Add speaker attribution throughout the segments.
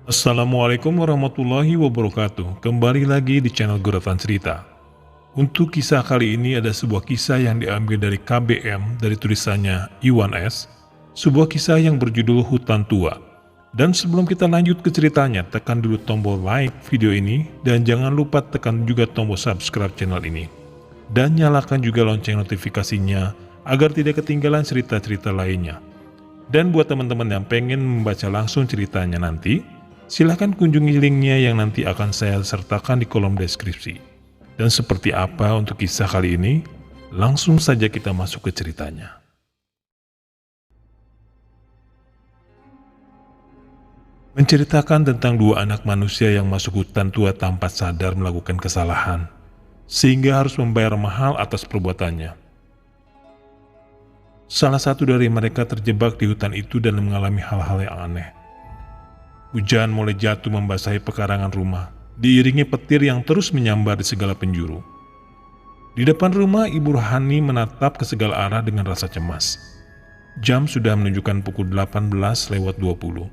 Speaker 1: Assalamualaikum warahmatullahi wabarakatuh. Kembali lagi di channel Guratan Cerita. Untuk kisah kali ini ada sebuah kisah yang diambil dari KBM dari tulisannya Iwan S. Sebuah kisah yang berjudul Hutan Tua. Dan sebelum kita lanjut ke ceritanya, tekan dulu tombol like video ini dan jangan lupa tekan juga tombol subscribe channel ini. Dan nyalakan juga lonceng notifikasinya agar tidak ketinggalan cerita-cerita lainnya. Dan buat teman-teman yang pengen membaca langsung ceritanya nanti, silahkan kunjungi linknya yang nanti akan saya sertakan di kolom deskripsi. Dan seperti apa untuk kisah kali ini? Langsung saja kita masuk ke ceritanya. Menceritakan tentang dua anak manusia yang masuk hutan tua tanpa sadar melakukan kesalahan, sehingga harus membayar mahal atas perbuatannya. Salah satu dari mereka terjebak di hutan itu dan mengalami hal-hal yang aneh. Hujan mulai jatuh membasahi pekarangan rumah, diiringi petir yang terus menyambar di segala penjuru. Di depan rumah, Ibu Rohani menatap ke segala arah dengan rasa cemas. Jam sudah menunjukkan pukul 18:20,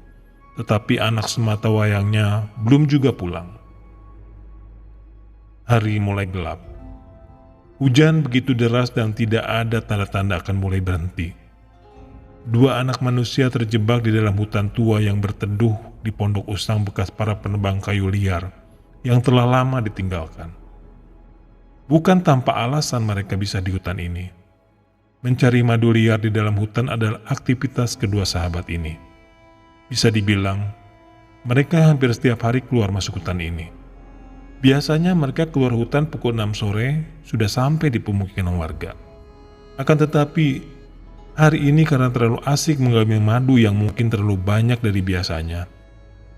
Speaker 1: tetapi anak semata wayangnya belum juga pulang. Hari mulai gelap. Hujan begitu deras dan tidak ada tanda-tanda akan mulai berhenti. Dua anak manusia terjebak di dalam hutan tua yang berteduh di pondok usang bekas para penebang kayu liar yang telah lama ditinggalkan. Bukan tanpa alasan mereka bisa di hutan ini. Mencari madu liar di dalam hutan adalah aktivitas kedua sahabat ini. Bisa dibilang, mereka hampir setiap hari keluar masuk hutan ini. Biasanya mereka keluar hutan pukul 6 sore sudah sampai di pemukiman warga. Akan tetapi, hari ini karena terlalu asik mengambil madu yang mungkin terlalu banyak dari biasanya,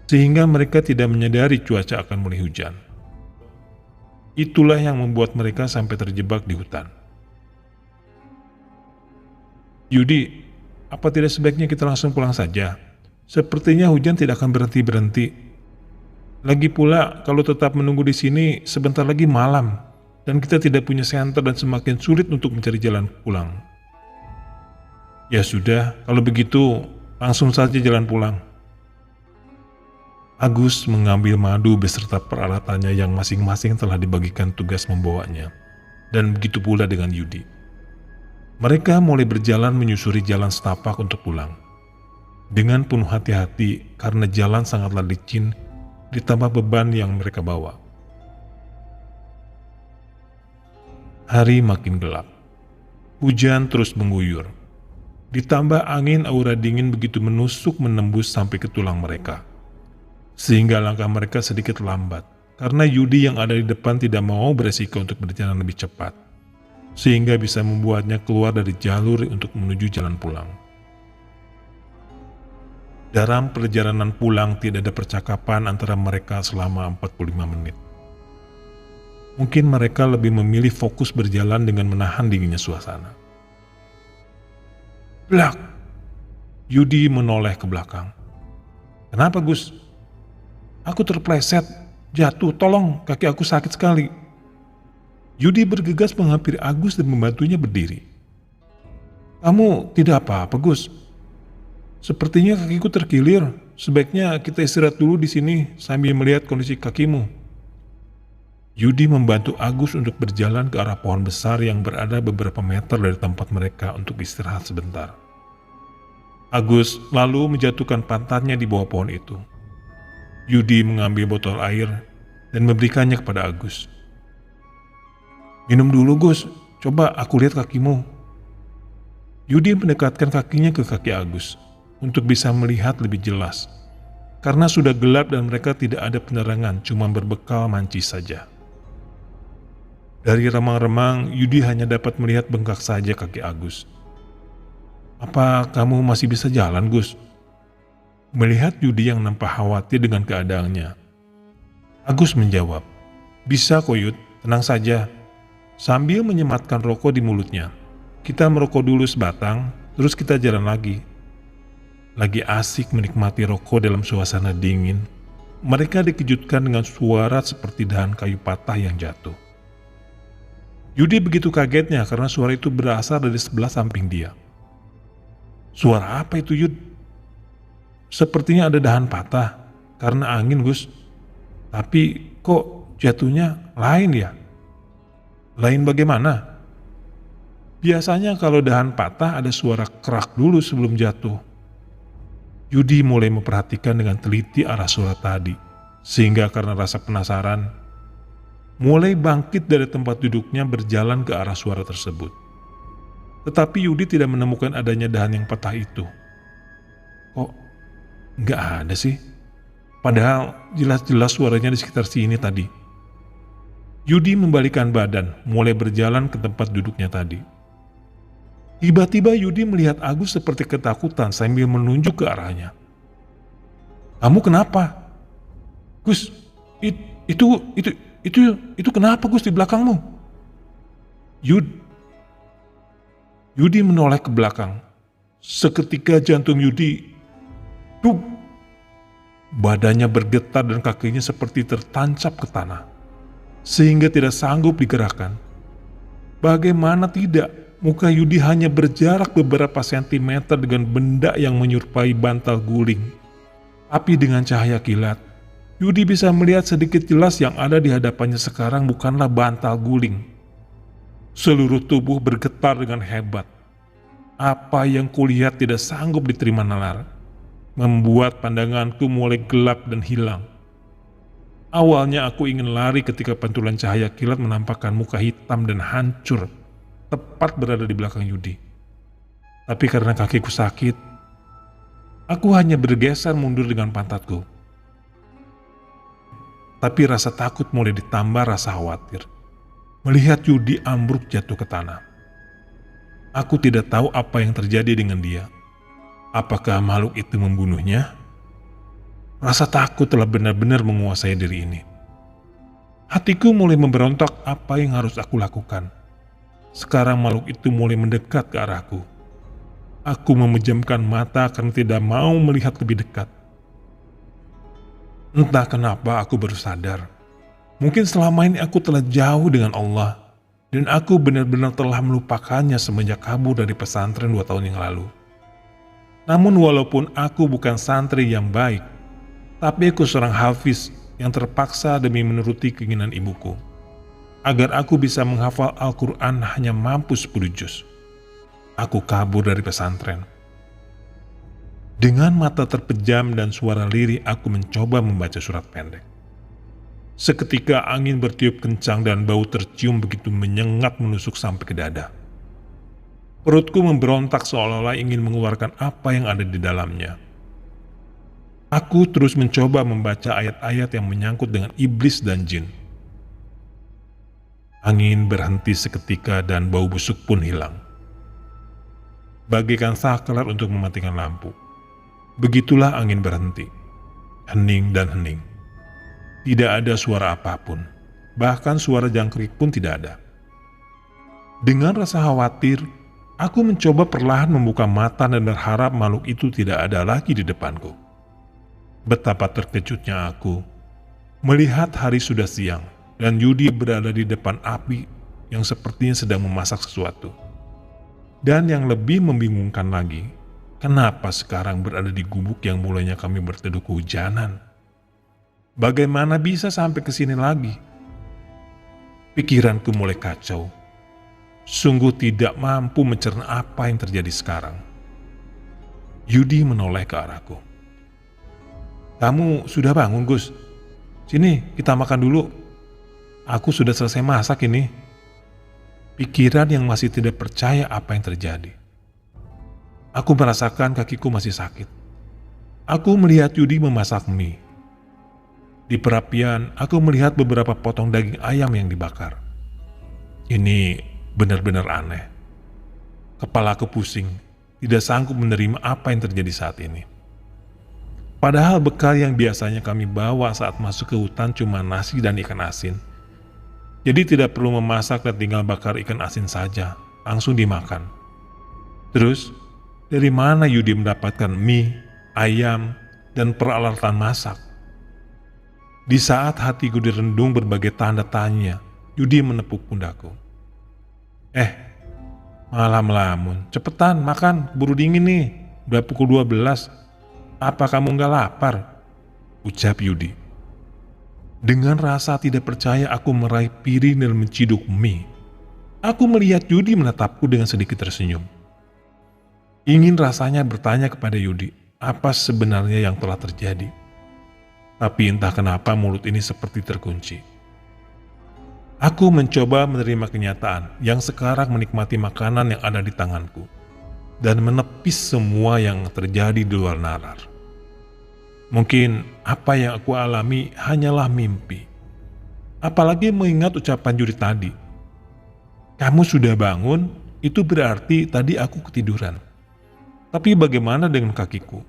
Speaker 1: sehingga mereka tidak menyadari cuaca akan mulai hujan. Itulah yang membuat mereka sampai terjebak di hutan. Yudi, apa tidak sebaiknya kita langsung pulang saja? Sepertinya hujan tidak akan berhenti-berhenti. Lagi pula, kalau tetap menunggu di sini, sebentar lagi malam, dan kita tidak punya senter dan semakin sulit untuk mencari jalan pulang. Ya sudah, kalau begitu, langsung saja jalan pulang. Agus mengambil madu beserta peralatannya yang masing-masing telah dibagikan tugas membawanya, dan begitu pula dengan Yudi. Mereka mulai berjalan menyusuri jalan setapak untuk pulang. Dengan penuh hati-hati karena jalan sangatlah licin, ditambah beban yang mereka bawa. Hari makin gelap. Hujan terus mengguyur. Ditambah angin aura dingin begitu menusuk menembus sampai ke tulang mereka. Sehingga langkah mereka sedikit lambat, karena Yudi yang ada di depan tidak mau beresiko untuk berjalan lebih cepat, sehingga bisa membuatnya keluar dari jalur untuk menuju jalan pulang. Dalam perjalanan pulang tidak ada percakapan antara mereka selama 45 menit. Mungkin mereka lebih memilih fokus berjalan dengan menahan dinginnya suasana. Blak! Yudi menoleh ke belakang. Kenapa, Gus? Aku terpleset, jatuh, tolong, kaki aku sakit sekali. Yudi bergegas menghampiri Agus dan membantunya berdiri. Kamu tidak apa-apa, Gus? Sepertinya kakiku terkilir, sebaiknya kita istirahat dulu di sini sambil melihat kondisi kakimu. Yudi membantu Agus untuk berjalan ke arah pohon besar yang berada beberapa meter dari tempat mereka untuk istirahat sebentar. Agus lalu menjatuhkan pantatnya di bawah pohon itu. Yudi mengambil botol air dan memberikannya kepada Agus. Minum dulu, Gus, coba aku lihat kakimu. Yudi mendekatkan kakinya ke kaki Agus untuk bisa melihat lebih jelas, karena sudah gelap dan mereka tidak ada penerangan, cuma berbekal mancis saja. Dari remang-remang, Yudi hanya dapat melihat bengkak saja kaki Agus. Apa kamu masih bisa jalan, Gus? Melihat Yudi yang nampak khawatir dengan keadaannya, Agus menjawab, bisa kok Yud, tenang saja. Sambil menyematkan rokok di mulutnya, kita merokok dulu sebatang, terus kita jalan lagi. Lagi asik menikmati rokok dalam suasana dingin, mereka dikejutkan dengan suara seperti dahan kayu patah yang jatuh. Yudi begitu kagetnya karena suara itu berasal dari sebelah samping dia. Suara apa itu, Yud? Sepertinya ada dahan patah, karena angin, Gus. Tapi kok jatuhnya lain ya? Lain bagaimana? Biasanya kalau dahan patah ada suara kerak dulu sebelum jatuh. Yudi mulai memperhatikan dengan teliti arah suara tadi, sehingga karena rasa penasaran, mulai bangkit dari tempat duduknya berjalan ke arah suara tersebut. Tetapi Yudi tidak menemukan adanya dahan yang patah itu. Kok nggak ada sih? Padahal jelas-jelas suaranya di sekitar sini tadi. Yudi membalikkan badan, mulai berjalan ke tempat duduknya tadi. Tiba-tiba Yudi melihat Agus seperti ketakutan sambil menunjuk ke arahnya. "Kamu kenapa? Gus, itu kenapa, Gus, di belakangmu?" Yudi menoleh ke belakang. Seketika jantung Yudi duk. Badannya bergetar dan kakinya seperti tertancap ke tanah, sehingga tidak sanggup digerakkan. Bagaimana tidak, muka Yudi hanya berjarak beberapa sentimeter dengan benda yang menyerupai bantal guling. Tapi dengan cahaya kilat, Yudi bisa melihat sedikit jelas yang ada di hadapannya sekarang bukanlah bantal guling. Seluruh tubuh bergetar dengan hebat. Apa yang kulihat tidak sanggup diterima nalar, membuat pandanganku mulai gelap dan hilang. Awalnya aku ingin lari ketika pantulan cahaya kilat menampakkan muka hitam dan hancur tepat berada di belakang Yudi. Tapi karena kakiku sakit, aku hanya bergeser mundur dengan pantatku. Tapi rasa takut mulai ditambah rasa khawatir melihat Yudi ambruk jatuh ke tanah. Aku tidak tahu apa yang terjadi dengan dia. Apakah makhluk itu membunuhnya? Rasa takut telah benar-benar menguasai diri ini. Hatiku mulai memberontak apa yang harus aku lakukan. Sekarang makhluk itu mulai mendekat ke arahku. Aku memejamkan mata karena tidak mau melihat lebih dekat. Entah kenapa aku baru sadar. Mungkin selama ini aku telah jauh dengan Allah. Dan aku benar-benar telah melupakannya semenjak kabur dari pesantren 2 tahun yang lalu. Namun walaupun aku bukan santri yang baik, tapi aku seorang hafiz yang terpaksa demi menuruti keinginan ibuku. Agar aku bisa menghafal Al-Quran hanya mampu 10 juz. Aku kabur dari pesantren. Dengan mata terpejam dan suara lirih aku mencoba membaca surat pendek. Seketika angin bertiup kencang dan bau tercium begitu menyengat menusuk sampai ke dada. Perutku memberontak seolah-olah ingin mengeluarkan apa yang ada di dalamnya. Aku terus mencoba membaca ayat-ayat yang menyangkut dengan iblis dan jin. Angin berhenti seketika dan bau busuk pun hilang. Bagaikan saklar untuk mematikan lampu. Begitulah angin berhenti. Hening dan hening. Tidak ada suara apapun. Bahkan suara jangkrik pun tidak ada. Dengan rasa khawatir, aku mencoba perlahan membuka mata dan berharap makhluk itu tidak ada lagi di depanku. Betapa terkejutnya aku melihat hari sudah siang dan Yudi berada di depan api yang sepertinya sedang memasak sesuatu. Dan yang lebih membingungkan lagi, kenapa sekarang berada di gubuk yang mulanya kami berteduh kehujanan? Bagaimana bisa sampai ke sini lagi? Pikiranku mulai kacau. Sungguh tidak mampu mencerna apa yang terjadi sekarang. Yudi menoleh ke arahku. "Kamu sudah bangun, Gus? Sini, kita makan dulu. Aku sudah selesai masak ini." Pikiran yang masih tidak percaya apa yang terjadi. Aku merasakan kakiku masih sakit. Aku melihat Yudi memasak mie. Di perapian, aku melihat beberapa potong daging ayam yang dibakar. Ini benar-benar aneh. Kepalaku pusing, tidak sanggup menerima apa yang terjadi saat ini. Padahal bekal yang biasanya kami bawa saat masuk ke hutan cuma nasi dan ikan asin. Jadi tidak perlu memasak dan tinggal bakar ikan asin saja, langsung dimakan. Terus, dari mana Yudi mendapatkan mie, ayam, dan peralatan masak? Di saat hatiku direndung berbagai tanda tanya, Yudi menepuk pundakku. Malah melamun. Cepetan makan, buru dingin nih. Udah pukul 12. Apa kamu nggak lapar? ucap Yudi. Dengan rasa tidak percaya aku meraih piring dan menciduk mie. Aku melihat Yudi menatapku dengan sedikit tersenyum. Ingin rasanya bertanya kepada Yudi, apa sebenarnya yang telah terjadi. Tapi entah kenapa mulut ini seperti terkunci. Aku mencoba menerima kenyataan yang sekarang menikmati makanan yang ada di tanganku dan menepis semua yang terjadi di luar nalar. Mungkin apa yang aku alami hanyalah mimpi. Apalagi mengingat ucapan Yudi tadi. Kamu sudah bangun, itu berarti tadi aku ketiduran. Tapi bagaimana dengan kakiku?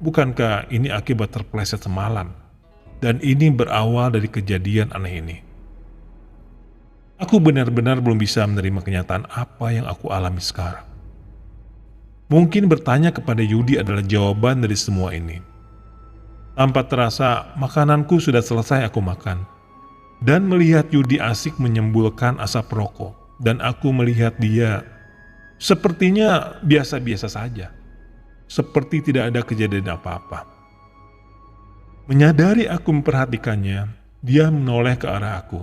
Speaker 1: Bukankah ini akibat terpleset semalam? Dan ini berawal dari kejadian aneh ini. Aku benar-benar belum bisa menerima kenyataan apa yang aku alami sekarang. Mungkin bertanya kepada Yudi adalah jawaban dari semua ini. Tanpa terasa, makananku sudah selesai aku makan. Dan melihat Yudi asik menyembulkan asap rokok. Dan aku melihat dia sepertinya biasa-biasa saja. Seperti tidak ada kejadian apa-apa. Menyadari aku memperhatikannya, dia menoleh ke arah aku.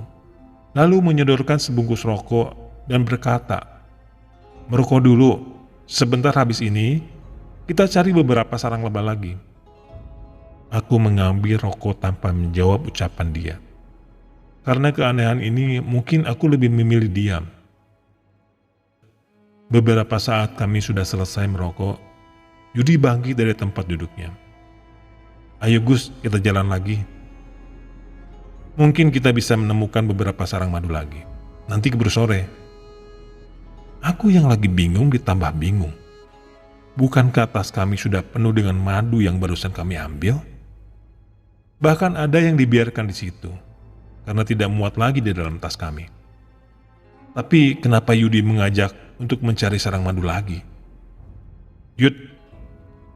Speaker 1: Lalu menyodorkan sebungkus rokok dan berkata, "Merokok dulu, sebentar habis ini kita cari beberapa sarang lebah lagi." Aku mengambil rokok tanpa menjawab ucapan dia. Karena keanehan ini mungkin aku lebih memilih diam. Beberapa saat kami sudah selesai merokok, Yudi bangkit dari tempat duduknya. "Ayo Gus, kita jalan lagi. Mungkin kita bisa menemukan beberapa sarang madu lagi. Nanti keburu sore." Aku yang lagi bingung ditambah bingung. Bukankah tas kami sudah penuh dengan madu yang barusan kami ambil? Bahkan ada yang dibiarkan di situ, karena tidak muat lagi di dalam tas kami. Tapi kenapa Yudi mengajak untuk mencari sarang madu lagi? "Yud,"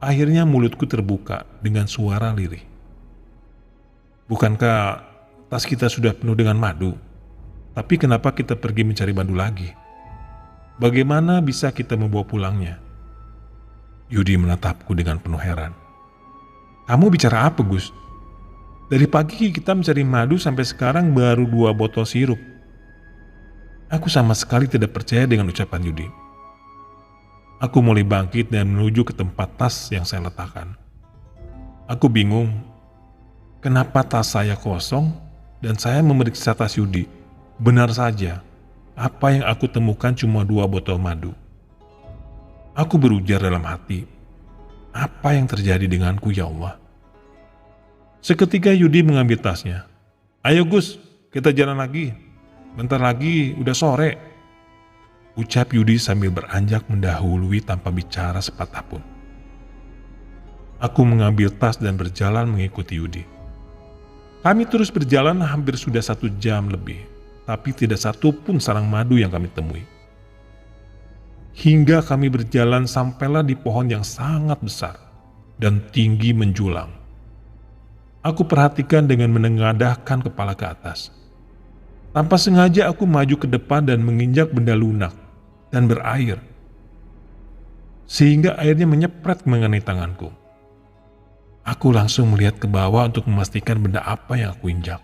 Speaker 1: akhirnya mulutku terbuka dengan suara lirih. "Bukankah tas kita sudah penuh dengan madu? Tapi kenapa kita pergi mencari madu lagi? Bagaimana bisa kita membawa pulangnya?" Yudi menatapku dengan penuh heran. "Kamu bicara apa, Gus? Dari pagi kita mencari madu sampai sekarang baru 2 botol sirup." Aku sama sekali tidak percaya dengan ucapan Yudi. Aku mulai bangkit dan menuju ke tempat tas yang saya letakkan. Aku bingung, kenapa tas saya kosong dan saya memeriksa tas Yudi. Benar saja, apa yang aku temukan cuma 2 botol madu. Aku berujar dalam hati, apa yang terjadi denganku ya Allah? Seketika Yudi mengambil tasnya. "Ayo Gus, kita jalan lagi. Bentar lagi udah sore," ucap Yudi sambil beranjak mendahului tanpa bicara sepatah pun. Aku mengambil tas dan berjalan mengikuti Yudi. Kami terus berjalan hampir sudah 1 jam lebih, tapi tidak satu pun sarang madu yang kami temui. Hingga kami berjalan sampailah di pohon yang sangat besar dan tinggi menjulang. Aku perhatikan dengan menengadahkan kepala ke atas. Tanpa sengaja aku maju ke depan dan menginjak benda lunak dan berair, sehingga airnya menyepret mengenai tanganku. Aku langsung melihat ke bawah untuk memastikan benda apa yang aku injak.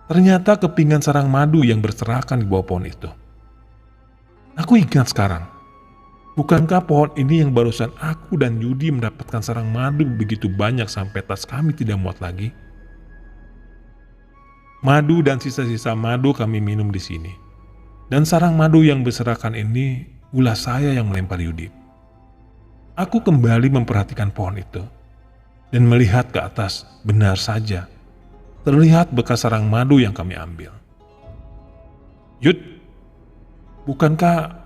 Speaker 1: Ternyata kepingan sarang madu yang berserakan di bawah pohon itu. Aku ingat sekarang, bukankah pohon ini yang barusan aku dan Yudi mendapatkan sarang madu begitu banyak sampai tas kami tidak muat lagi? Madu dan sisa-sisa madu kami minum di sini. Dan sarang madu yang berserakan ini ulah saya yang melempar Yudi. Aku kembali memperhatikan pohon itu dan melihat ke atas. Benar saja, terlihat bekas sarang madu yang kami ambil. "Yud, bukankah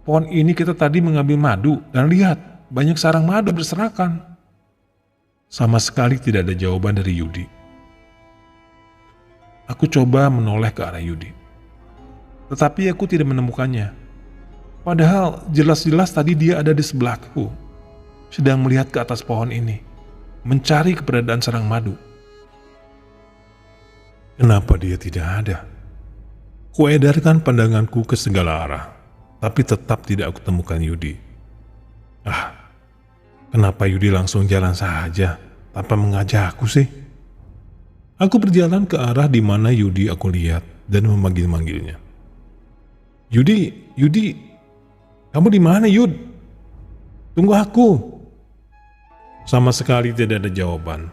Speaker 1: pohon ini kita tadi mengambil madu dan lihat banyak sarang madu berserakan?" Sama sekali tidak ada jawaban dari Yudi. Aku coba menoleh ke arah Yudi, tetapi aku tidak menemukannya. Padahal jelas-jelas tadi dia ada di sebelahku, sedang melihat ke atas pohon ini, mencari keberadaan sarang madu. Kenapa dia tidak ada? Kuedarkan pandanganku ke segala arah, tapi tetap tidak aku temukan Yudi. Kenapa Yudi langsung jalan saja tanpa mengajakku sih? Aku berjalan ke arah di mana Yudi aku lihat dan memanggil-manggilnya. Yudi, Yudi, kamu di mana, Yud? Tunggu aku. Sama sekali tidak ada jawaban.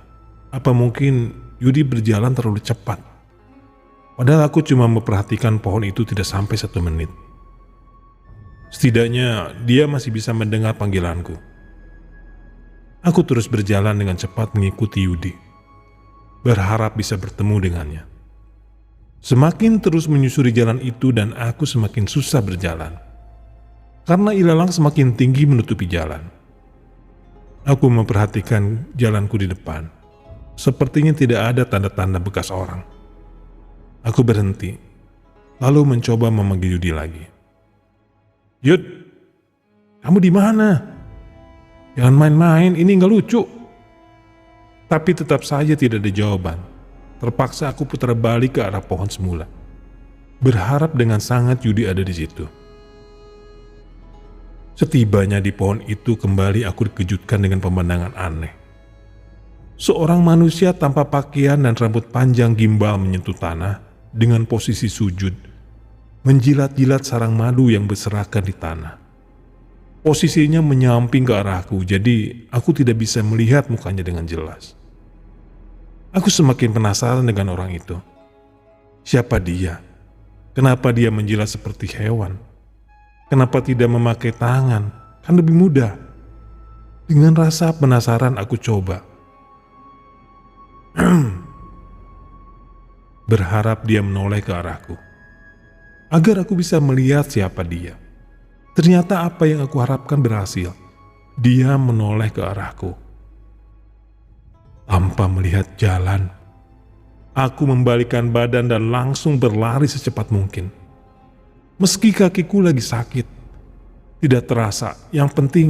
Speaker 1: Apa mungkin Yudi berjalan terlalu cepat? Padahal aku cuma memperhatikan pohon itu tidak sampai 1 menit. Setidaknya dia masih bisa mendengar panggilanku. Aku terus berjalan dengan cepat mengikuti Yudi, berharap bisa bertemu dengannya. Semakin terus menyusuri jalan itu dan aku semakin susah berjalan, karena ilalang semakin tinggi menutupi jalan. Aku memperhatikan jalanku di depan. Sepertinya tidak ada tanda-tanda bekas orang. Aku berhenti, lalu mencoba memanggil Yudi lagi. Yud, kamu di mana? Jangan main-main, ini nggak lucu. Tapi tetap saja tidak ada jawaban. Terpaksa aku putar balik ke arah pohon semula, berharap dengan sangat Yudi ada di situ. Setibanya di pohon itu kembali aku dikejutkan dengan pemandangan aneh. Seorang manusia tanpa pakaian dan rambut panjang gimbal menyentuh tanah dengan posisi sujud, menjilat-jilat sarang madu yang berserakan di tanah. Posisinya menyamping ke arahku, jadi aku tidak bisa melihat mukanya dengan jelas. Aku semakin penasaran dengan orang itu. Siapa dia? Kenapa dia menjilat seperti hewan? Kenapa tidak memakai tangan? Kan lebih mudah. Dengan rasa penasaran aku coba. Berharap dia menoleh ke arahku, agar aku bisa melihat siapa dia. Ternyata apa yang aku harapkan berhasil. Dia menoleh ke arahku. Tanpa melihat jalan, aku membalikkan badan dan langsung berlari secepat mungkin. Meski kakiku lagi sakit, tidak terasa. Yang penting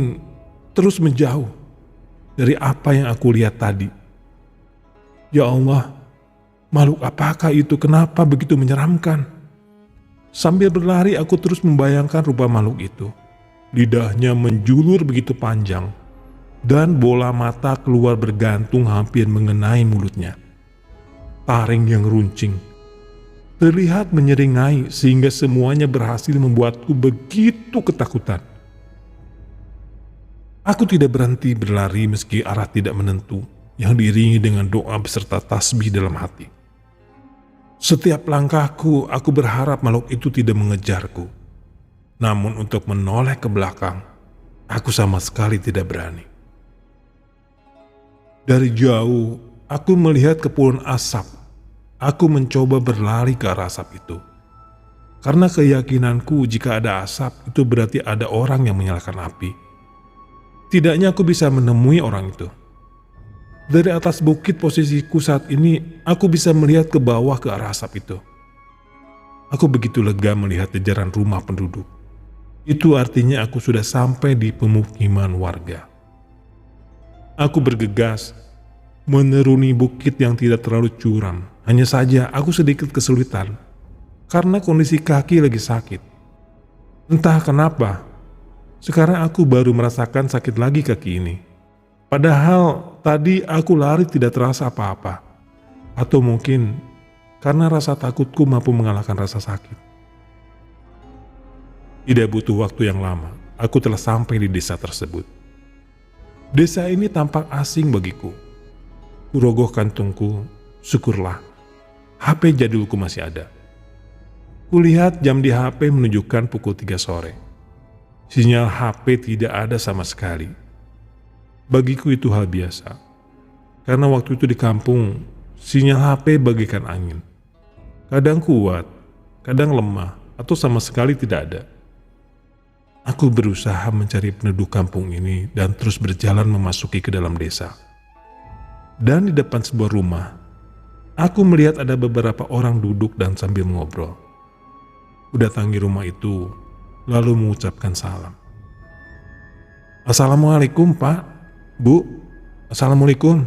Speaker 1: terus menjauh dari apa yang aku lihat tadi. Ya Allah, makhluk apakah itu? Kenapa begitu menyeramkan? Sambil berlari aku terus membayangkan rupa makhluk itu. Lidahnya menjulur begitu panjang, dan bola mata keluar bergantung hampir mengenai mulutnya. Taring yang runcing terlihat menyeringai sehingga semuanya berhasil membuatku begitu ketakutan. Aku tidak berhenti berlari meski arah tidak menentu yang diiringi dengan doa beserta tasbih dalam hati. Setiap langkahku, aku berharap makhluk itu tidak mengejarku. Namun untuk menoleh ke belakang, aku sama sekali tidak berani. Dari jauh, aku melihat kepulan asap. Aku mencoba berlari ke arah asap itu. Karena keyakinanku jika ada asap, itu berarti ada orang yang menyalakan api. Tidaknya aku bisa menemui orang itu. Dari atas bukit posisiku saat ini, aku bisa melihat ke bawah ke arah asap itu. Aku begitu lega melihat jajaran rumah penduduk. Itu artinya aku sudah sampai di pemukiman warga. Aku bergegas meneruni bukit yang tidak terlalu curam. Hanya saja aku sedikit kesulitan karena kondisi kaki lagi sakit. Entah kenapa, sekarang aku baru merasakan sakit lagi kaki ini. Padahal tadi aku lari tidak terasa apa-apa. Atau mungkin karena rasa takutku mampu mengalahkan rasa sakit. Tidak butuh waktu yang lama, aku telah sampai di desa tersebut. Desa ini tampak asing bagiku. Kurogoh kantungku, syukurlah. HP jadulku masih ada. Kulihat jam di HP menunjukkan pukul 3 sore. Sinyal HP tidak ada sama sekali. Bagiku itu hal biasa. Karena waktu itu di kampung, sinyal HP bagaikan angin. Kadang kuat, kadang lemah, atau sama sekali tidak ada. Aku berusaha mencari penduduk kampung ini dan terus berjalan memasuki ke dalam desa. Dan di depan sebuah rumah, aku melihat ada beberapa orang duduk dan sambil ngobrol. Kudatangi rumah itu, lalu mengucapkan salam. Assalamualaikum Pak, Bu, Assalamualaikum.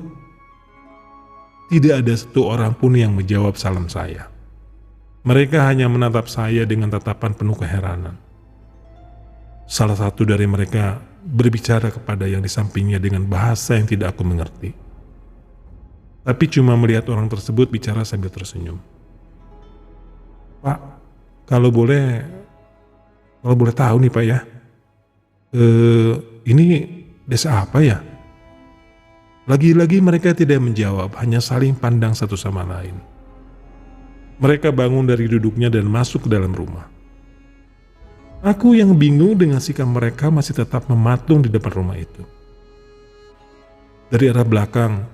Speaker 1: Tidak ada satu orang pun yang menjawab salam saya. Mereka hanya menatap saya dengan tatapan penuh keheranan. Salah satu dari mereka berbicara kepada yang di sampingnya dengan bahasa yang tidak aku mengerti. tapi cuma melihat orang tersebut bicara sambil tersenyum. "Pak, kalau boleh tahu nih Pak ya, ini desa apa ya?" Lagi-lagi mereka tidak menjawab, hanya saling pandang satu sama lain. Mereka bangun dari duduknya dan masuk ke dalam rumah. Aku yang bingung dengan sikap mereka masih tetap mematung di depan rumah itu. Dari arah belakang,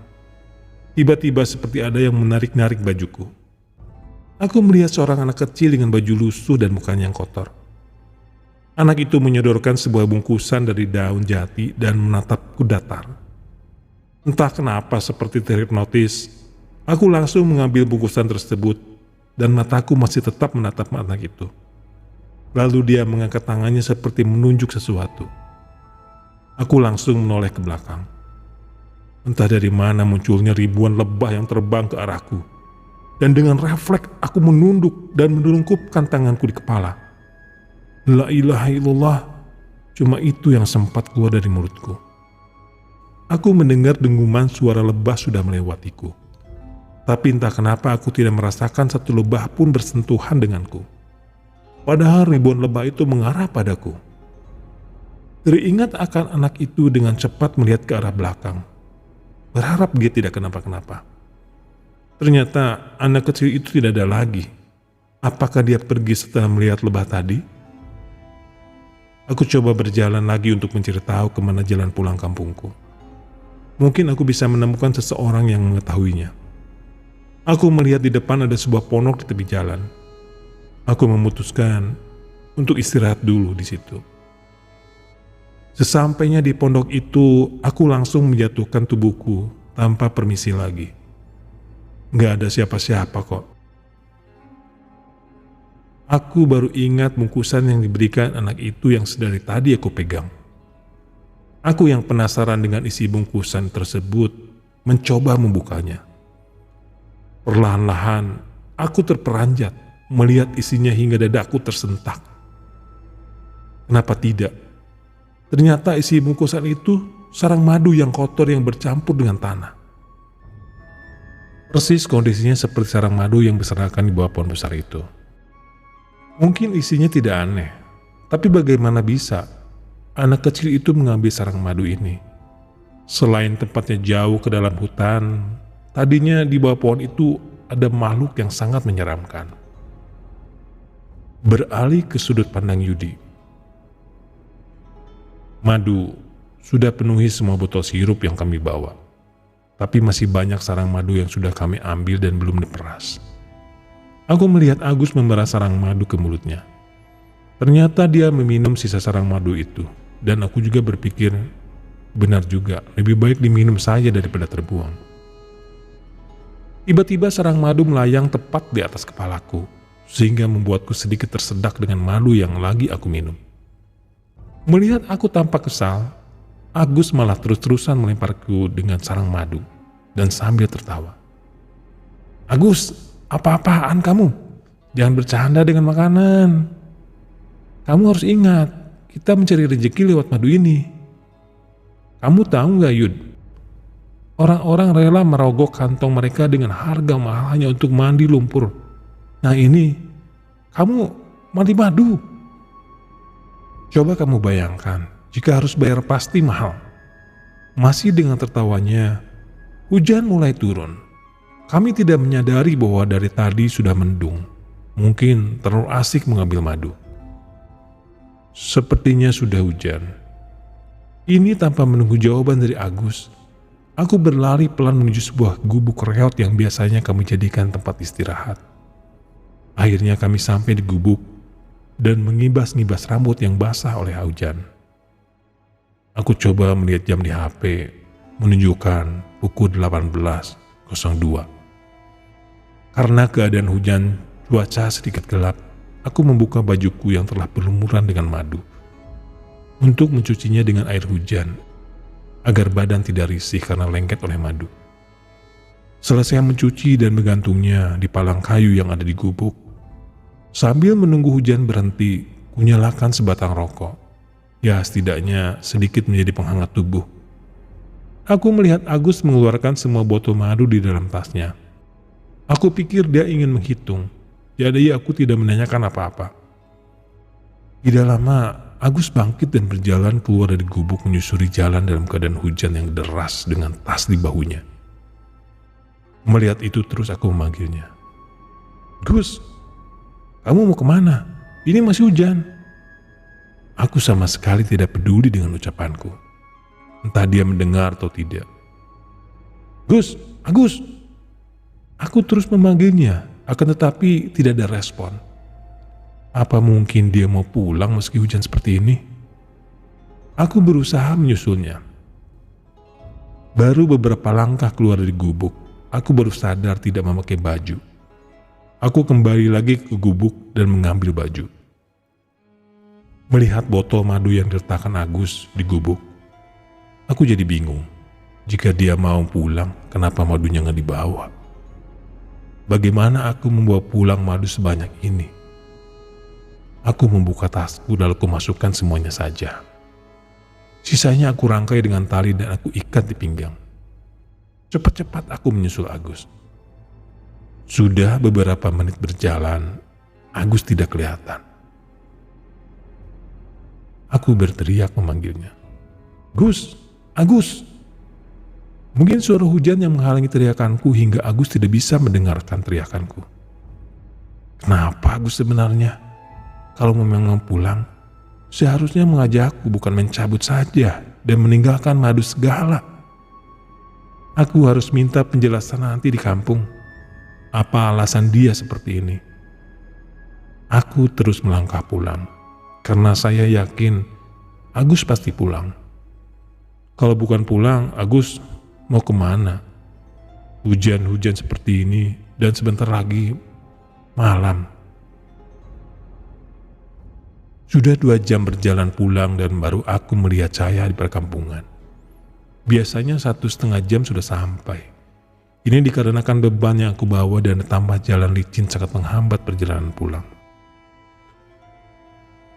Speaker 1: tiba-tiba seperti ada yang menarik-narik bajuku. Aku melihat seorang anak kecil dengan baju lusuh dan mukanya yang kotor. Anak itu menyodorkan sebuah bungkusan dari daun jati dan menatapku datar. Entah kenapa seperti terhipnotis, aku langsung mengambil bungkusan tersebut dan mataku masih tetap menatap anak itu. Lalu dia mengangkat tangannya seperti menunjuk sesuatu. Aku langsung menoleh ke belakang. Entah dari mana munculnya ribuan lebah yang terbang ke arahku. Dan dengan refleks aku menunduk dan menelungkupkan tanganku di kepala. La ilaha illallah, cuma itu yang sempat keluar dari mulutku. Aku mendengar denguman suara lebah sudah melewatiku. Tapi entah kenapa aku tidak merasakan satu lebah pun bersentuhan denganku. Padahal ribuan lebah itu mengarah padaku. Teringat akan anak itu dengan cepat melihat ke arah belakang. Berharap dia tidak kenapa-kenapa. Ternyata anak kecil itu tidak ada lagi. Apakah dia pergi setelah melihat lebah tadi? Aku coba berjalan lagi untuk mencari tahu kemana jalan pulang kampungku. Mungkin aku bisa menemukan seseorang yang mengetahuinya. Aku melihat di depan ada sebuah pondok di tepi jalan. Aku memutuskan untuk istirahat dulu di situ. Sesampainya di pondok itu, aku langsung menjatuhkan tubuhku tanpa permisi lagi. Gak ada siapa-siapa kok. Aku baru ingat bungkusan yang diberikan anak itu yang sedari tadi aku pegang. Aku yang penasaran dengan isi bungkusan tersebut mencoba membukanya. Perlahan-lahan aku terperanjat melihat isinya hingga dadaku tersentak. Kenapa tidak? Ternyata isi bungkusan itu sarang madu yang kotor yang bercampur dengan tanah. Persis kondisinya seperti sarang madu yang berserakan di bawah pohon besar itu. Mungkin isinya tidak aneh, tapi bagaimana bisa anak kecil itu mengambil sarang madu ini? Selain tempatnya jauh ke dalam hutan, tadinya di bawah pohon itu ada makhluk yang sangat menyeramkan. Beralih ke sudut pandang Yudi. Madu sudah penuhi semua botol sirup yang kami bawa. Tapi masih banyak sarang madu yang sudah kami ambil dan belum diperas. Aku melihat Agus membawa sarang madu ke mulutnya. Ternyata dia meminum sisa sarang madu itu. Dan aku juga berpikir, benar juga, lebih baik diminum saja daripada terbuang. Tiba-tiba sarang madu melayang tepat di atas kepalaku, sehingga membuatku sedikit tersedak dengan madu yang lagi aku minum. Melihat aku tampak kesal, Agus malah terus-terusan melemparku dengan sarang madu, dan sambil tertawa. "Agus, apa-apaan kamu? Jangan bercanda dengan makanan. Kamu harus ingat, kita mencari rezeki lewat madu ini. Kamu tahu gak Yud? Orang-orang rela merogoh kantong mereka dengan harga mahal hanya untuk mandi lumpur. Nah ini, kamu mandi madu. Coba kamu bayangkan, jika harus bayar pasti mahal." Masih dengan tertawanya, hujan mulai turun. Kami tidak menyadari bahwa dari tadi sudah mendung. Mungkin terlalu asik mengambil madu. Sepertinya sudah hujan. Ini tanpa menunggu jawaban dari Agus, aku berlari pelan menuju sebuah gubuk reot yang biasanya kami jadikan tempat istirahat. Akhirnya kami sampai di gubuk dan mengibas-ngibas rambut yang basah oleh hujan. Aku coba melihat jam di HP, menunjukkan pukul 18.02. Karena keadaan hujan, cuaca sedikit gelap, aku membuka bajuku yang telah berlumuran dengan madu untuk mencucinya dengan air hujan agar badan tidak risih karena lengket oleh madu. Selesai mencuci dan menggantungnya di palang kayu yang ada di gubuk, sambil menunggu hujan berhenti, kunyalakan sebatang rokok. Ya setidaknya sedikit menjadi penghangat tubuh. Aku melihat Agus mengeluarkan semua botol madu di dalam tasnya. Aku pikir dia ingin menghitung, jadi aku tidak menanyakan apa-apa. Tidak lama, Agus bangkit dan berjalan keluar dari gubuk menyusuri jalan dalam keadaan hujan yang deras dengan tas di bahunya. Melihat itu terus aku memanggilnya. Gus, kamu mau kemana? Ini masih hujan. Aku sama sekali tidak peduli dengan ucapanku. Entah dia mendengar atau tidak. Gus, Agus. Aku terus memanggilnya, akan tetapi tidak ada respon. Apa mungkin dia mau pulang meski hujan seperti ini? Aku berusaha menyusulnya. Baru beberapa langkah keluar dari gubuk, aku baru sadar tidak memakai baju. Aku kembali lagi ke gubuk dan mengambil baju. Melihat botol madu yang diletakkan Agus di gubuk, aku jadi bingung. Jika dia mau pulang, kenapa madunya nggak dibawa? Bagaimana aku membawa pulang madu sebanyak ini? Aku membuka tasku lalu aku masukkan semuanya saja. Sisanya aku rangkai dengan tali dan aku ikat di pinggang. Cepat-cepat aku menyusul Agus. Sudah beberapa menit berjalan, Agus tidak kelihatan. Aku berteriak memanggilnya. Gus, Agus. Mungkin suara hujan yang menghalangi teriakanku hingga Agus tidak bisa mendengarkan teriakanku. Kenapa Agus sebenarnya? Kalau memang mau pulang, seharusnya mengajakku bukan mencabut saja dan meninggalkan madu segala. Aku harus minta penjelasan nanti di kampung. Apa alasan dia seperti ini? Aku terus melangkah pulang, karena saya yakin Agus pasti pulang. Kalau bukan pulang, Agus mau kemana? Hujan-hujan seperti ini dan sebentar lagi malam. Sudah 2 jam berjalan pulang dan baru aku melihat Cahaya di perkampungan. Biasanya 1,5 jam sudah sampai. Ini dikarenakan beban yang aku bawa dan ditambah jalan licin sangat menghambat perjalanan pulang.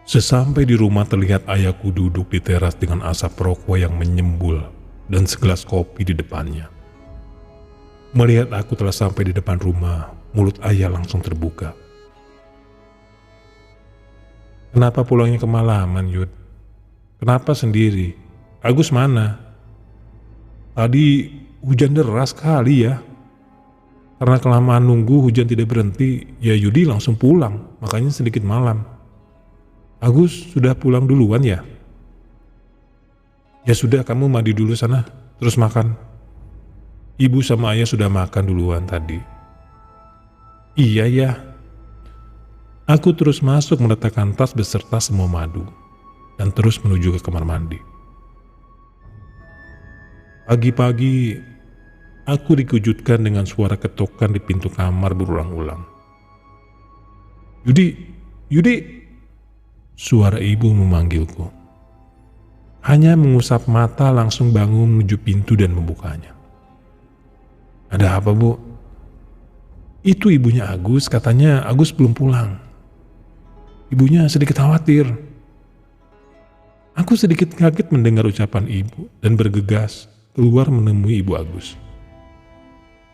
Speaker 1: Sesampai di rumah terlihat ayahku duduk di teras dengan asap rokok yang menyembul dan segelas kopi di depannya. Melihat aku telah sampai di depan rumah, mulut ayah langsung terbuka. Kenapa pulangnya kemalaman, Yud? Kenapa sendiri? Agus mana? Tadi hujan deras kali ya. Karena kelamaan nunggu hujan tidak berhenti, ya Yudi langsung pulang, makanya sedikit malam. Agus sudah pulang duluan ya? Ya sudah, kamu mandi dulu sana, terus makan. Ibu sama ayah sudah makan duluan tadi. Iya ya. Aku terus masuk meletakkan tas beserta semua madu dan terus menuju ke kamar mandi. Pagi-pagi, aku dikejutkan dengan suara ketokan di pintu kamar berulang-ulang. Yudi, Yudi, suara ibu memanggilku. Hanya mengusap mata langsung bangun menuju pintu dan membukanya. Ada apa, Bu? Itu ibunya Agus, katanya Agus belum pulang. Ibunya sedikit khawatir. Aku sedikit kaget mendengar ucapan ibu dan bergegas keluar menemui ibu Agus.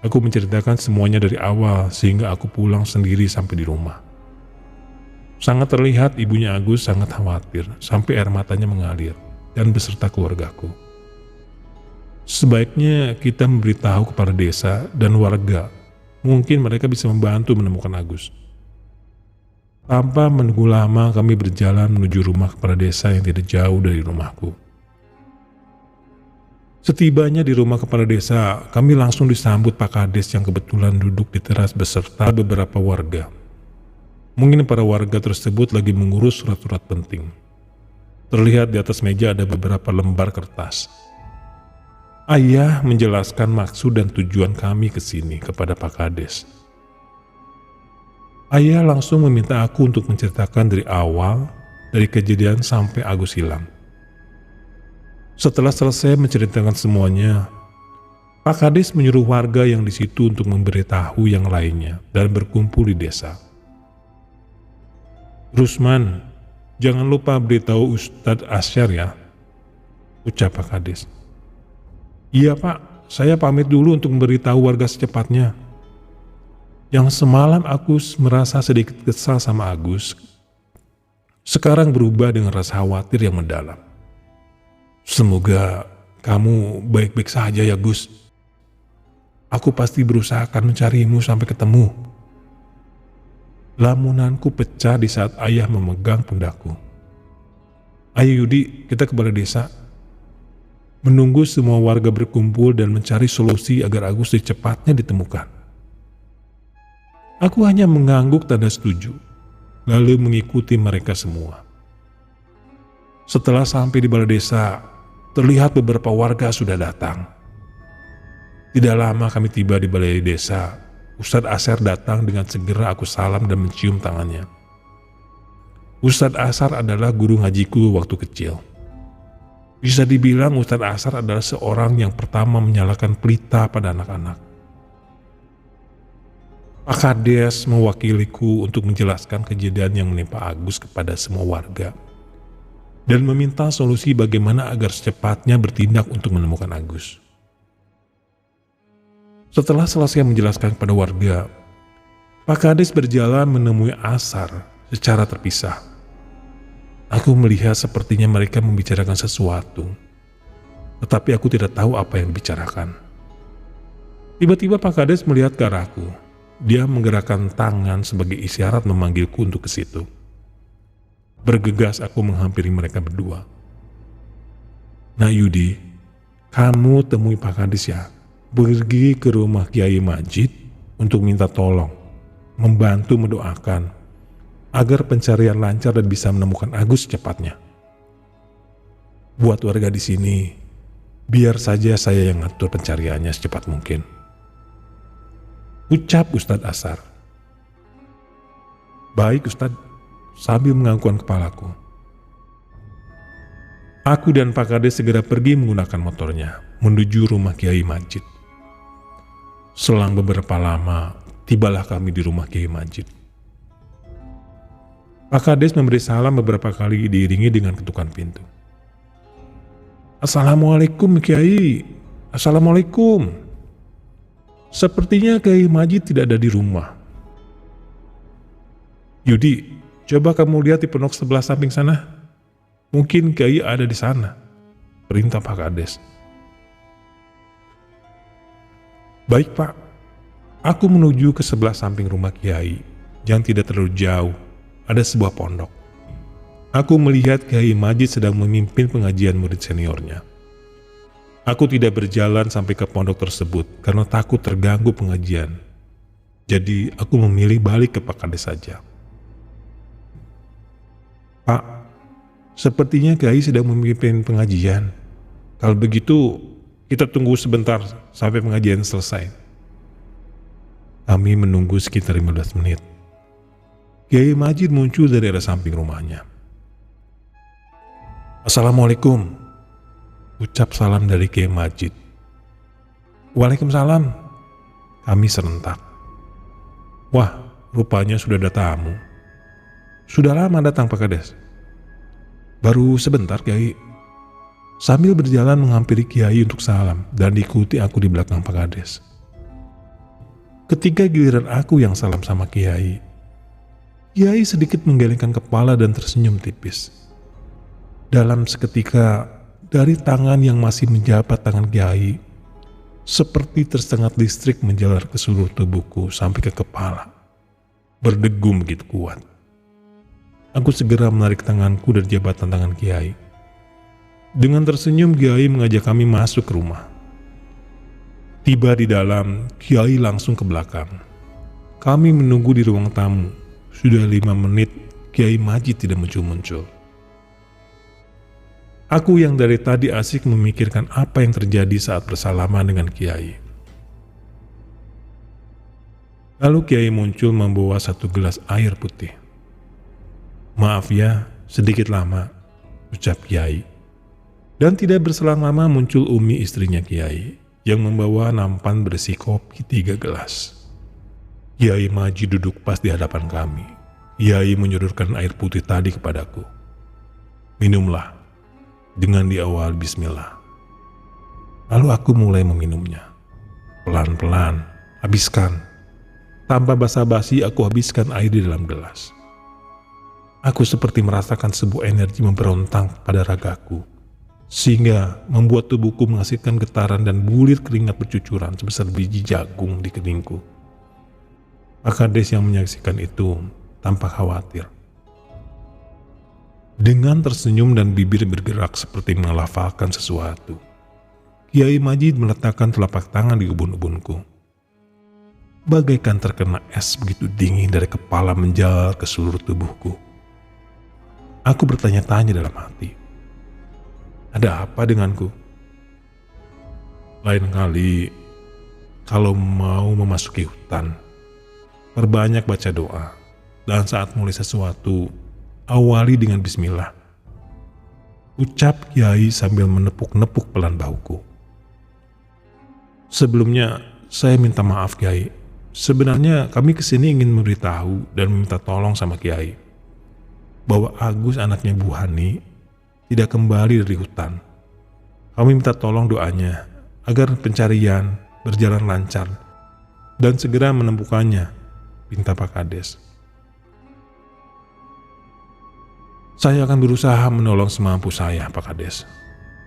Speaker 1: Aku menceritakan semuanya dari awal sehingga aku pulang sendiri sampai di rumah. Sangat terlihat ibunya Agus sangat khawatir sampai air matanya mengalir dan beserta keluargaku. Sebaiknya kita memberitahu kepala desa dan warga. Mungkin mereka bisa membantu menemukan Agus. Tanpa menunggu lama kami berjalan menuju rumah kepala desa yang tidak jauh dari rumahku. Setibanya di rumah kepala desa, kami langsung disambut Pak Kades yang kebetulan duduk di teras beserta beberapa warga. Mungkin para warga tersebut lagi mengurus surat-surat penting. Terlihat di atas meja ada beberapa lembar kertas. Ayah menjelaskan maksud dan tujuan kami ke sini kepada Pak Kades. Ayah langsung meminta aku untuk menceritakan dari awal, dari kejadian sampai Agus hilang. Setelah selesai menceritakan semuanya, Pak Kades menyuruh warga yang di situ untuk memberitahu yang lainnya dan berkumpul di desa. Rusman, jangan lupa beritahu Ustadz Asyar ya, ucap Pak Kades. Iya Pak, saya pamit dulu untuk memberitahu warga secepatnya. Yang semalam aku merasa sedikit kesal sama Agus, sekarang berubah dengan rasa khawatir yang mendalam. Semoga kamu baik-baik saja ya Gus. Aku pasti berusaha akan mencarimu sampai ketemu. Lamunanku pecah di saat ayah memegang pundakku. Ayo Yudi, kita ke balai desa. Menunggu semua warga berkumpul dan mencari solusi agar Agus secepatnya ditemukan. Aku hanya mengangguk tanda setuju, lalu mengikuti mereka semua. Setelah sampai di balai desa, terlihat beberapa warga sudah datang. Tidak lama kami tiba di balai desa, Ustadz Asar datang dengan segera aku salam dan mencium tangannya. Ustadz Asar adalah guru ngajiku waktu kecil. Bisa dibilang Ustadz Asar adalah seorang yang pertama menyalakan pelita pada anak-anak. Pak Kades mewakiliku untuk menjelaskan kejadian yang menimpa Agus kepada semua warga dan meminta solusi bagaimana agar secepatnya bertindak untuk menemukan Agus. Setelah selesai menjelaskan kepada warga, Pak Kades berjalan menemui Asar secara terpisah. Aku melihat sepertinya mereka membicarakan sesuatu, tetapi aku tidak tahu apa yang dibicarakan. Tiba-tiba Pak Kades melihat ke arahku. Dia menggerakkan tangan sebagai isyarat memanggilku untuk ke situ. Bergegas aku menghampiri mereka berdua. Nah Yudi, kamu temui Pak Kades ya. Pergi ke rumah Kiai Majid untuk minta tolong, membantu mendoakan agar pencarian lancar dan bisa menemukan Agus secepatnya. Buat warga di sini, biar saja saya yang ngatur pencariannya secepat mungkin, ucap Ustadz Asar. Baik Ustadz, sambil menganggukkan kepalaku. Aku dan Pak Kades segera pergi menggunakan motornya menuju rumah Kiai Majid. Selang beberapa lama, tibalah kami di rumah Kiai Majid. Pak Kades memberi salam beberapa kali diiringi dengan ketukan pintu. Assalamualaikum Kiai. Assalamualaikum. Sepertinya Kiai Majid tidak ada di rumah. Yudi, coba kamu lihat di pondok sebelah samping sana. Mungkin Kiai ada di sana, perintah Pak Kades. Baik Pak, aku menuju ke sebelah samping rumah Kiai yang tidak terlalu jauh. Ada sebuah pondok. Aku melihat Kiai Majid sedang memimpin pengajian murid seniornya. Aku tidak berjalan sampai ke pondok tersebut karena takut terganggu pengajian. Jadi aku memilih balik ke Pak Kades saja. Pak, sepertinya Kiai sedang memimpin pengajian. Kalau begitu, kita tunggu sebentar sampai pengajian selesai. Kami menunggu sekitar 15 menit. Kiai Majid muncul dari arah samping rumahnya. Assalamualaikum, ucap salam dari Kiai Majid. Waalaikumsalam, kami serentak. Wah, rupanya sudah ada tamu. Sudah lama datang Pak Kades? Baru sebentar Kiai. Sambil berjalan menghampiri Kiai untuk salam dan diikuti aku di belakang Pak Kades. Ketika giliran aku yang salam sama Kiai, Kiai sedikit menggelengkan kepala dan tersenyum tipis. Dalam seketika, dari tangan yang masih menjabat tangan Kiai, seperti tersengat listrik menjalar ke seluruh tubuhku sampai ke kepala. Berdegum begitu kuat. Aku segera menarik tanganku dari jabatan tangan Kiai. Dengan tersenyum Kiai mengajak kami masuk ke rumah. Tiba di dalam, Kiai langsung ke belakang. Kami menunggu di ruang tamu. Sudah 5 menit, Kiai Majid tidak muncul-muncul. Aku yang dari tadi asik memikirkan apa yang terjadi saat bersalaman dengan Kiai. Lalu Kiai muncul membawa 1 gelas air putih. Maaf ya, sedikit lama, ucap Kiai. Dan tidak berselang lama muncul Umi istrinya Kiai yang membawa nampan berisi kopi 3 gelas. Kiai Majid duduk pas di hadapan kami. Kiai menyodorkan air putih tadi kepadaku. Minumlah, dengan diawali bismillah. Lalu aku mulai meminumnya. Pelan-pelan, habiskan. Tanpa basa-basi aku habiskan air di dalam gelas. Aku seperti merasakan sebuah energi memberontak pada ragaku, sehingga membuat tubuhku menghasilkan getaran dan bulir keringat bercucuran sebesar biji jagung di keningku. Pak Kades yang menyaksikan itu tampak khawatir. Dengan tersenyum dan bibir bergerak seperti mengelafalkan sesuatu, Kiai Majid meletakkan telapak tangan di ubun-ubunku. Bagaikan terkena es begitu dingin dari kepala menjalar ke seluruh tubuhku. Aku bertanya-tanya dalam hati, ada apa denganku? Lain kali, kalau mau memasuki hutan, perbanyak baca doa, dan saat mulai sesuatu, awali dengan bismillah. Ucap Kiai sambil menepuk-nepuk pelan bahuku. Sebelumnya, saya minta maaf Kiai. Sebenarnya kami kesini ingin memberitahu dan meminta tolong sama Kiai bahwa Agus anaknya Bu Hani tidak kembali dari hutan. Kami minta tolong doanya agar pencarian berjalan lancar dan segera menemukannya, pinta Pak Kades. Saya akan berusaha menolong semampu saya, Pak Kades.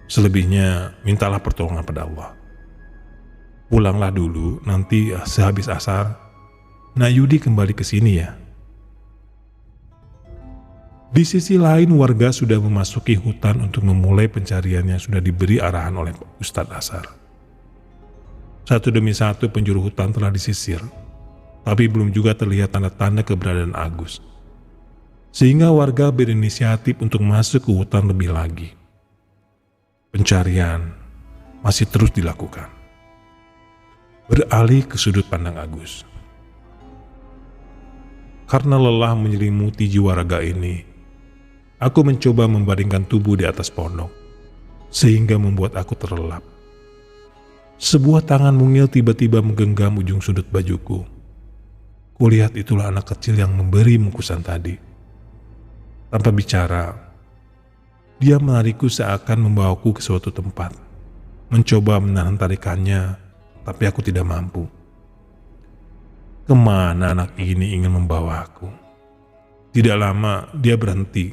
Speaker 1: Selebihnya mintalah pertolongan pada Allah. Pulanglah dulu, nanti sehabis asar, Nak Yudi kembali ke sini ya. Di sisi lain warga sudah memasuki hutan untuk memulai pencarian yang sudah diberi arahan oleh Ustadz Asar. Satu demi satu penjuru hutan telah disisir, tapi belum juga terlihat tanda-tanda keberadaan Agus. Sehingga warga berinisiatif untuk masuk ke hutan lebih lagi. Pencarian masih terus dilakukan. Beralih ke sudut pandang Agus. Karena lelah menyelimuti jiwa raga ini, aku mencoba membaringkan tubuh di atas pondok, sehingga membuat aku terlelap. Sebuah tangan mungil tiba-tiba menggenggam ujung sudut bajuku. Kulihat itulah anak kecil yang memberi bungkusan tadi. Tanpa bicara, dia menarikku seakan membawaku ke suatu tempat. Mencoba menahan tarikannya, tapi aku tidak mampu. Kemana anak ini ingin membawa aku? Tidak lama dia berhenti,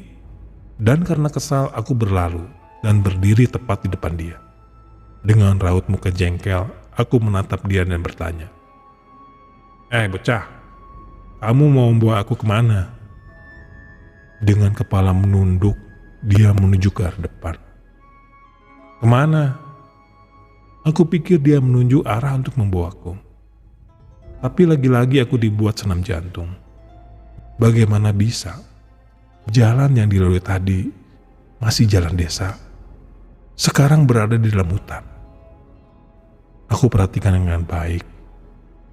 Speaker 1: dan karena kesal aku berlalu dan berdiri tepat di depan dia. Dengan raut muka jengkel, aku menatap dia dan bertanya, bocah, kamu mau membawa aku kemana? Dengan kepala menunduk, dia menuju ke arah depan. Kemana? Aku pikir dia menunjuk arah untuk membawaku. Tapi lagi-lagi aku dibuat senam jantung. Bagaimana bisa? Jalan yang dilalui tadi masih jalan desa. Sekarang berada di dalam hutan. Aku perhatikan dengan baik.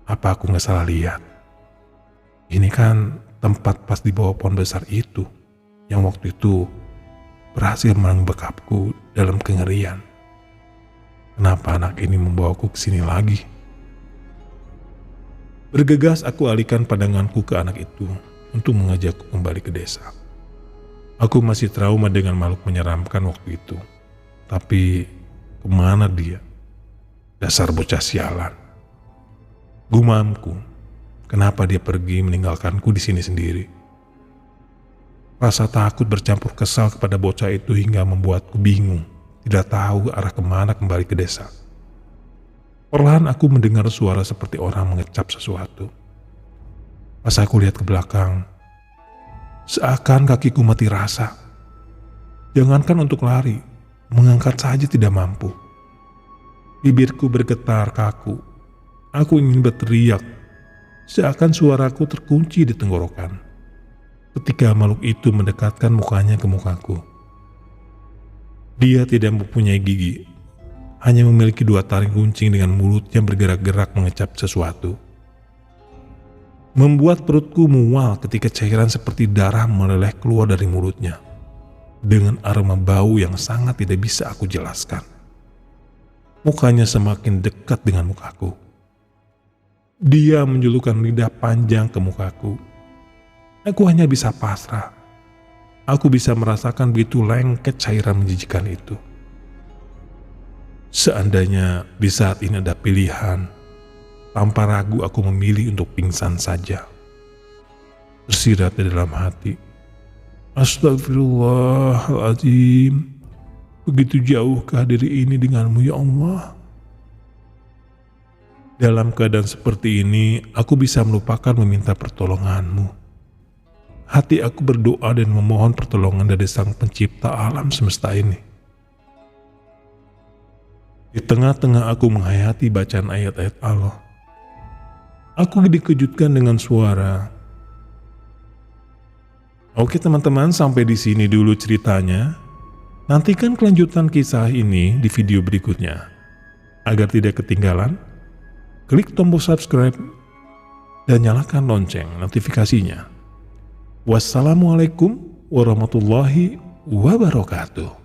Speaker 1: Apa aku nggak salah lihat? Ini kan tempat pas di bawah pohon besar itu, yang waktu itu berhasil membekapku dalam kengerian. Kenapa anak ini membawaku ke sini lagi? Bergegas aku alihkan pandanganku ke anak itu untuk mengajakku kembali ke desa. Aku masih trauma dengan makhluk menyeramkan waktu itu. Tapi kemana dia? Dasar bocah sialan. Gumamku, kenapa dia pergi meninggalkanku di sini sendiri? Rasa takut bercampur kesal kepada bocah itu hingga membuatku bingung. Tidak tahu arah kemana kembali ke desa. Perlahan aku mendengar suara seperti orang mengecap sesuatu. Pas aku lihat ke belakang, seakan kakiku mati rasa. Jangankan untuk lari, mengangkat saja tidak mampu. Bibirku bergetar kaku. Aku ingin berteriak, seakan suaraku terkunci di tenggorokan. Ketika makhluk itu mendekatkan mukanya ke mukaku. Dia tidak mempunyai gigi, hanya memiliki 2 taring runcing dengan mulut yang bergerak-gerak mengecap sesuatu. Membuat perutku mual ketika cairan seperti darah meleleh keluar dari mulutnya, dengan aroma bau yang sangat tidak bisa aku jelaskan. Mukanya semakin dekat dengan mukaku. Dia menjulurkan lidah panjang ke mukaku. Aku hanya bisa pasrah. Aku bisa merasakan begitu lengket cairan menjijikan itu. Seandainya di saat ini ada pilihan, tanpa ragu aku memilih untuk pingsan saja. Tersirat di dalam hati. Astagfirullahaladzim. Begitu jauhkah diri ini denganmu ya Allah? Dalam keadaan seperti ini, aku bisa melupakan meminta pertolonganmu. Hati aku berdoa dan memohon pertolongan dari Sang Pencipta alam semesta ini. Di tengah-tengah aku menghayati bacaan ayat-ayat Allah, aku dikejutkan dengan suara. Oke teman-teman, sampai di sini dulu ceritanya. Nantikan kelanjutan kisah ini di video berikutnya. Agar tidak ketinggalan, klik tombol subscribe dan nyalakan lonceng notifikasinya. Wassalamualaikum warahmatullahi wabarakatuh.